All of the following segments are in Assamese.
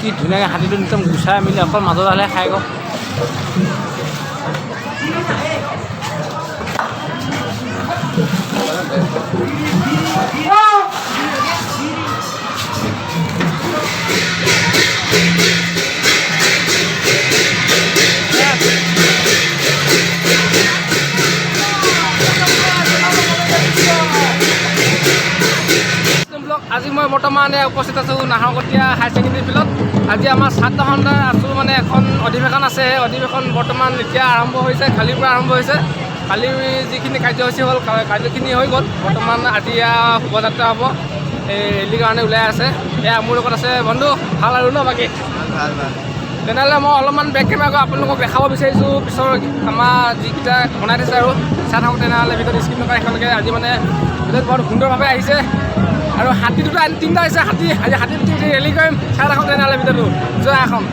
কি ধুনীয়াকৈ হাতীটো একদম গুচাই মেলি অকল মাজত আহিলে খাই গ'ল। আজি মই বৰ্তমান উপস্থিত আছোঁ নাহৰকটীয়া হায়াৰ ছেকেণ্ডেৰী ফিল্ডত। আজি আমাৰ ছাত্ৰ সন্থাৰ আছোঁ মানে এখন অধিৱেশন আছে। অধিৱেশন বৰ্তমান এতিয়া আৰম্ভ হৈছে, কালিৰ পৰা আৰম্ভ হৈছে। কালি যিখিনি কাৰ্যসূচী হ'ল কাৰ্যখিনি হৈ গ'ল। বৰ্তমান আজি শোভাযাত্ৰা হ'ব, এই ৰেলীৰ কাৰণে ওলাই আছে। এয়া মোৰ লগত আছে বন্ধু, ভাল আৰু ন বাকী? তেনেহ'লে মই অলপমান বেক কেমেৰা আপোনালোকক দেখাব বিচাৰিছোঁ পিছৰ আমাৰ যিকেইটা বনাই থৈছে আৰু চাই থাকক। তেনেহ'লে ভিতৰত স্ক্ৰীণ থকা একেলগে আজি মানে ভিতৰত বৰ সুন্দৰভাৱে আহিছে আৰু হাতী দুটা তিনিটা আহিছে। হাতী আজি হাতী ৰেলী কৰিম, চাই থাকক তেনেহ'লে ভিতৰতো যোৱা এখন।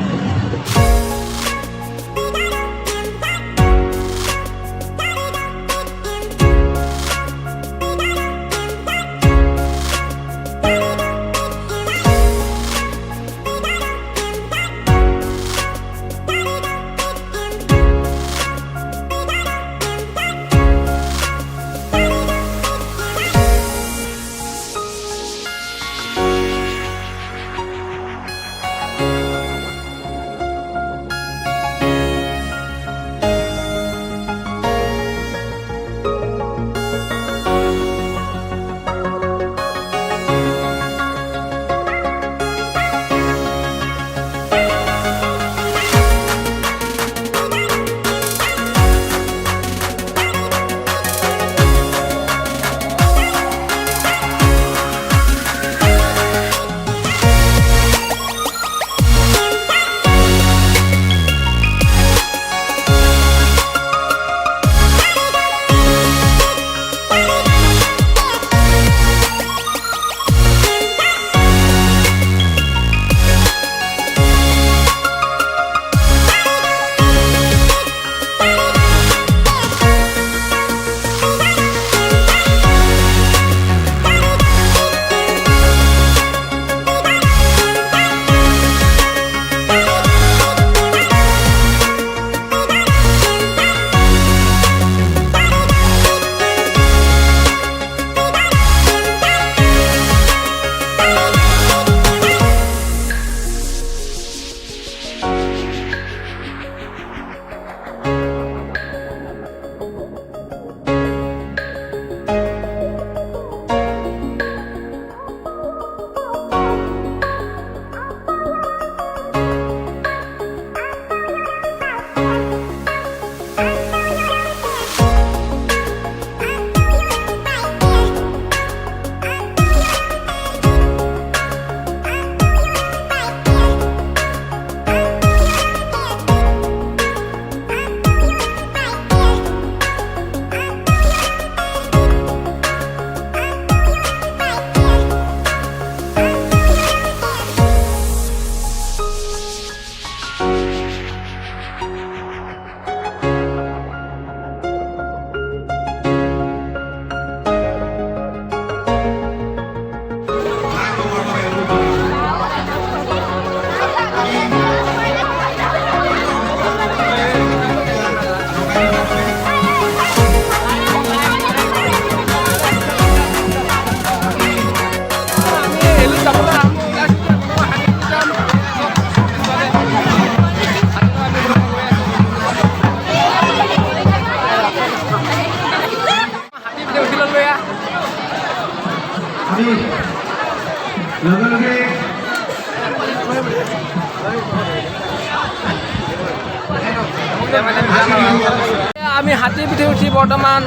আমি হাতীৰ পিঠি উঠি বৰ্তমান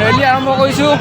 ৰেলী আৰম্ভ কৰিছোঁ।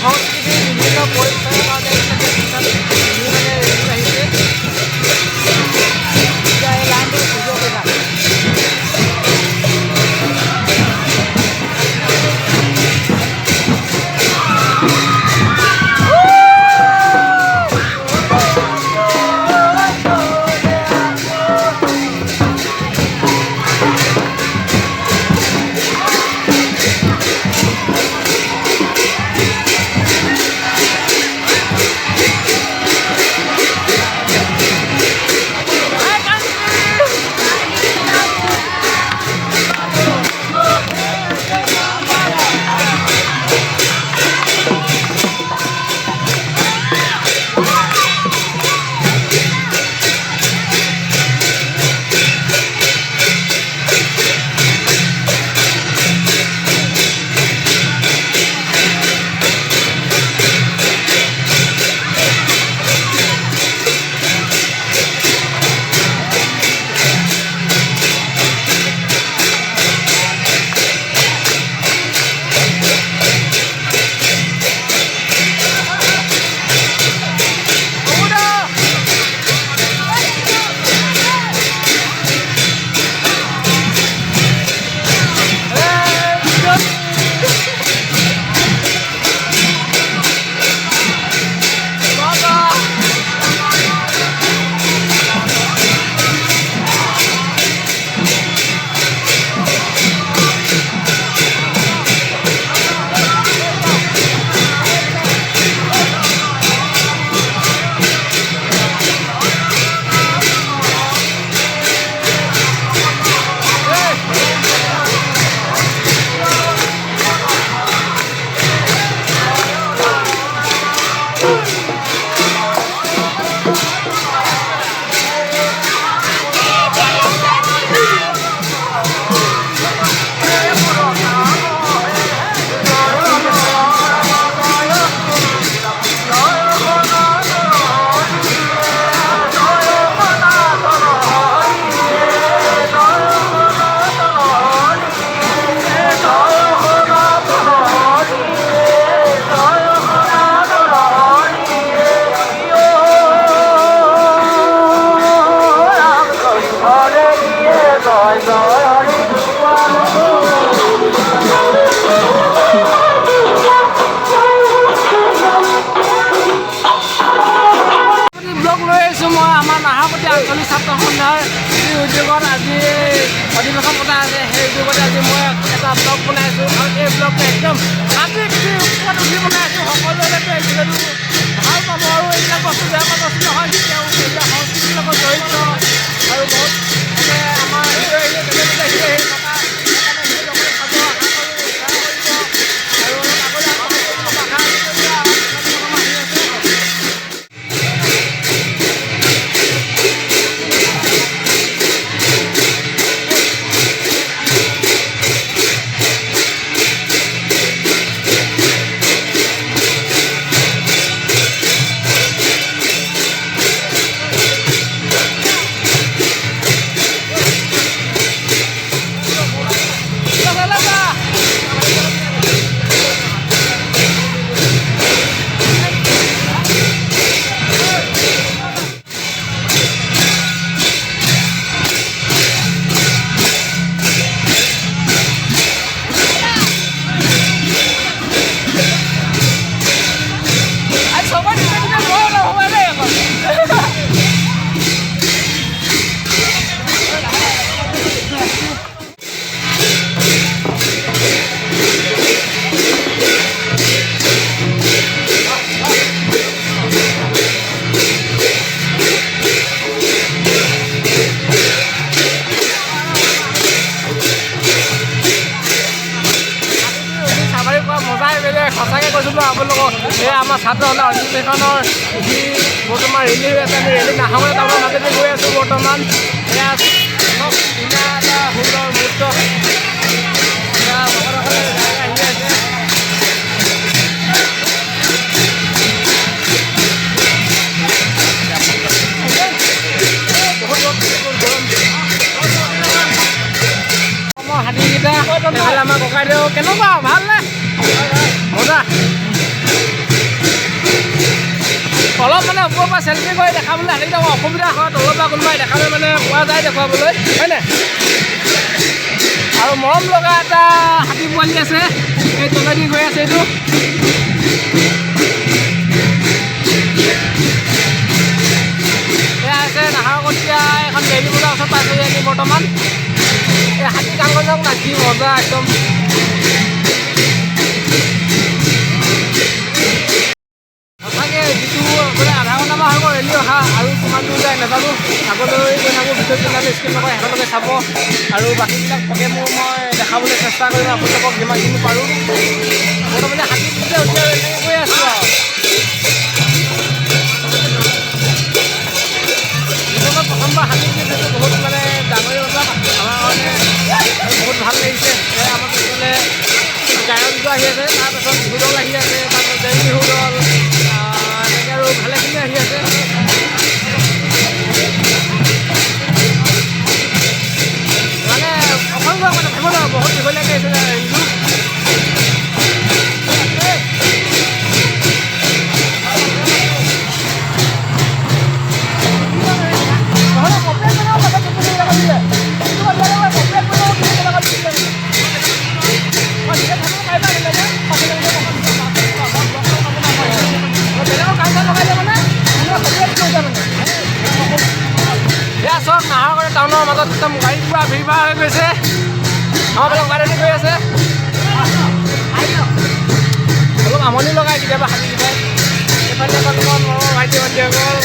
সংস্কৃতিৰ বিভিন্ন পৰিচয়ৰ কাৰণে এইবিলাকে কিছুমান ৰেলী আহিছে। এতিয়া এই লাইনটো ভিডিঅ' কৰি থাক। আঞ্চলিক ছাত্ৰ সন্থাৰ যি উদ্যোগত আজি অধিৱেশন পতা আছে, সেই উদ্যোগতে আজি মই এটা ব্লগ বনাইছোঁ আৰু এই ব্লগটো একদম আজি ওপৰত উঠি বনাইছোঁ। সকলোৱে ভিডিঅ'টো ভাল পাব আৰু এইবিলাক বস্তু বেয়া পোৱা বস্তু নহয়। তেওঁ এইবিলাক সংস্কৃতিৰ লগত জড়িত আৰু বহুত আমাৰ সঁচাকৈ কৈছোঁ ন আপোনালোকক, এয়া আমাৰ ছাত্ৰ সন্থা অধিৱেশনৰ যি বৰ্তমান ৰেলী হৈ আছে, আমি ৰেলী নাহলৈ টাউনৰ মাজেদি গৈ আছোঁ বৰ্তমান। এয়া চব ধুনীয়া এটা সুন্দৰ মুহূৰ্ত এয়া ভকতসকলে আহি আছে। অসমৰ হাতীকেইটা এইফালে আমাৰ ককাইদেউ কেনেকুৱা ভালনে? মজা। কেতিয়াবা চেল্ফি কৰি দেখাবলৈ হাতীকেইটা অসুবিধা হয়, তলৰ পৰা কোনোবাই দেখালে মানে পোৱা যায় দেখুৱাবলৈ, হয়নে? আৰু মৰম লগা এটা হাতী পোৱালি আছে, এই তলেদি গৈ আছে এইটো। এয়া আছে নাহৰকটীয়া এখন ডেইলি বজাৰ ওচৰত পাইছোঁ আমি বৰ্তমান। এই হাতী কাণখন যাওক না, কি মজা একদম। সঁচাকৈ যিটো মানে আধা ঘণ্টামান হৈ গ'ল ৰেলি অহা, আৰু কিমান দূৰ যায় নাজানো। আগলৈ গৈ থাকোঁ, ভিডিঅ' চিনেমাটো স্কিপ নকৰে সিহঁতলৈকে চাব, আৰু বাকীবিলাক প্ৰগ্ৰেমবোৰ মই দেখাবলৈ চেষ্টা কৰিম আপোনালোকক যিমানখিনি পাৰোঁ। বৰ্তমানে হাতী পিছে উঠি আৰু এনেকৈ গৈ আছোঁ আৰু। জীৱনত প্ৰথমবাৰ হাতী পিছে বহুত মানে ডাঙৰে কথা আমাৰ কাৰণে, বহুত ভাল লাগিছে। আমাৰ পিছফালে গায়কটো আহি আছে, তাৰপাছত বিহু দল আহি আছে, তাৰপাছত জেং বিহু দল, এনেকৈ আৰু ভালেখিনি আহি আছে। মানে অসংখ্য মানে ভাবিব বহুত দীঘলীয়াকৈ আহিছে ৰেলটো। এয়া চব নাহৰকটীয়া টাউনৰ মাজত একদম গাড়ী পুৰা ভিৰ ভাৰ হৈ গৈছে। আমাৰবিলাক বাহিৰতে গৈ আছে, অলপ আমনি লগাই কেতিয়াবা হাতীকেইটাই। এইফালে মোৰ ভাইটি ভণ্টিসকল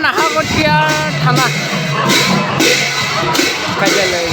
নাহৰকটীয়া থানা কাৰ্যালয়।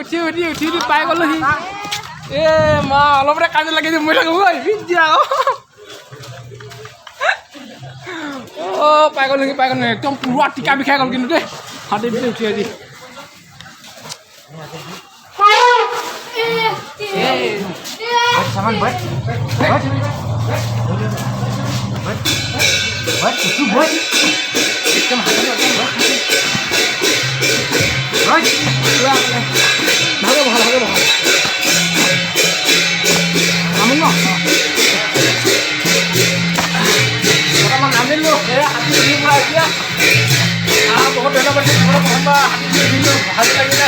উঠি পাই গ'লোহি এ মা অলপতে কান্দি লাগি মই থাকোঁ ঐ বিদ্যা পাই গ'লোহি একদম পুৰা টিকা বিষাই গ'ল কিন্তু দেই হাতীত উঠি আজি নামিলোঁ বহুত ধন্যবাদ ভাল লাগিলে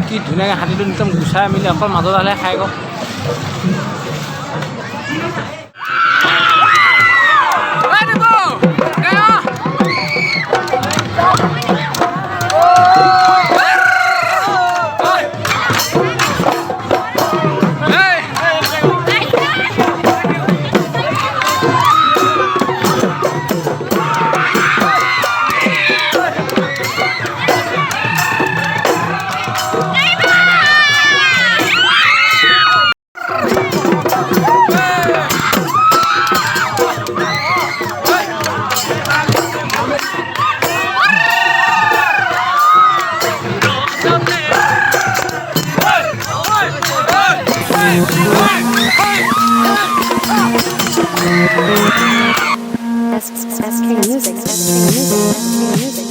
কি ধুনীয়াকৈ হাতীটো একদম গুচাই মেলি অকল মাজত আহে খাই গ'ল SK Music.